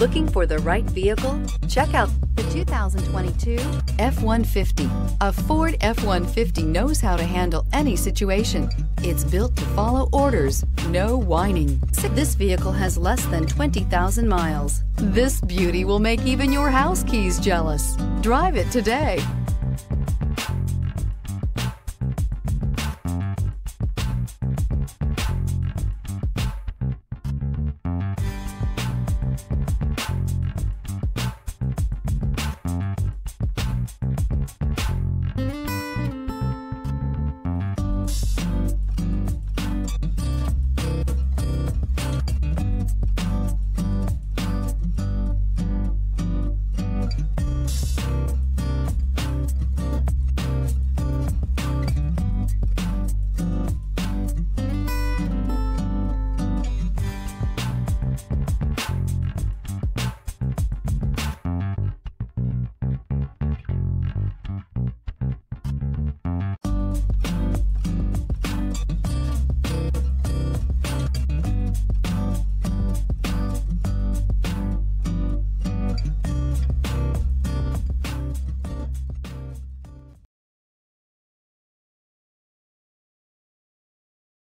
Looking for the right vehicle? Check out the 2022 F-150. A Ford F-150 knows how to handle any situation. It's built to follow orders, no whining. This vehicle has less than 20,000 miles. This beauty will make even your house keys jealous. Drive it today.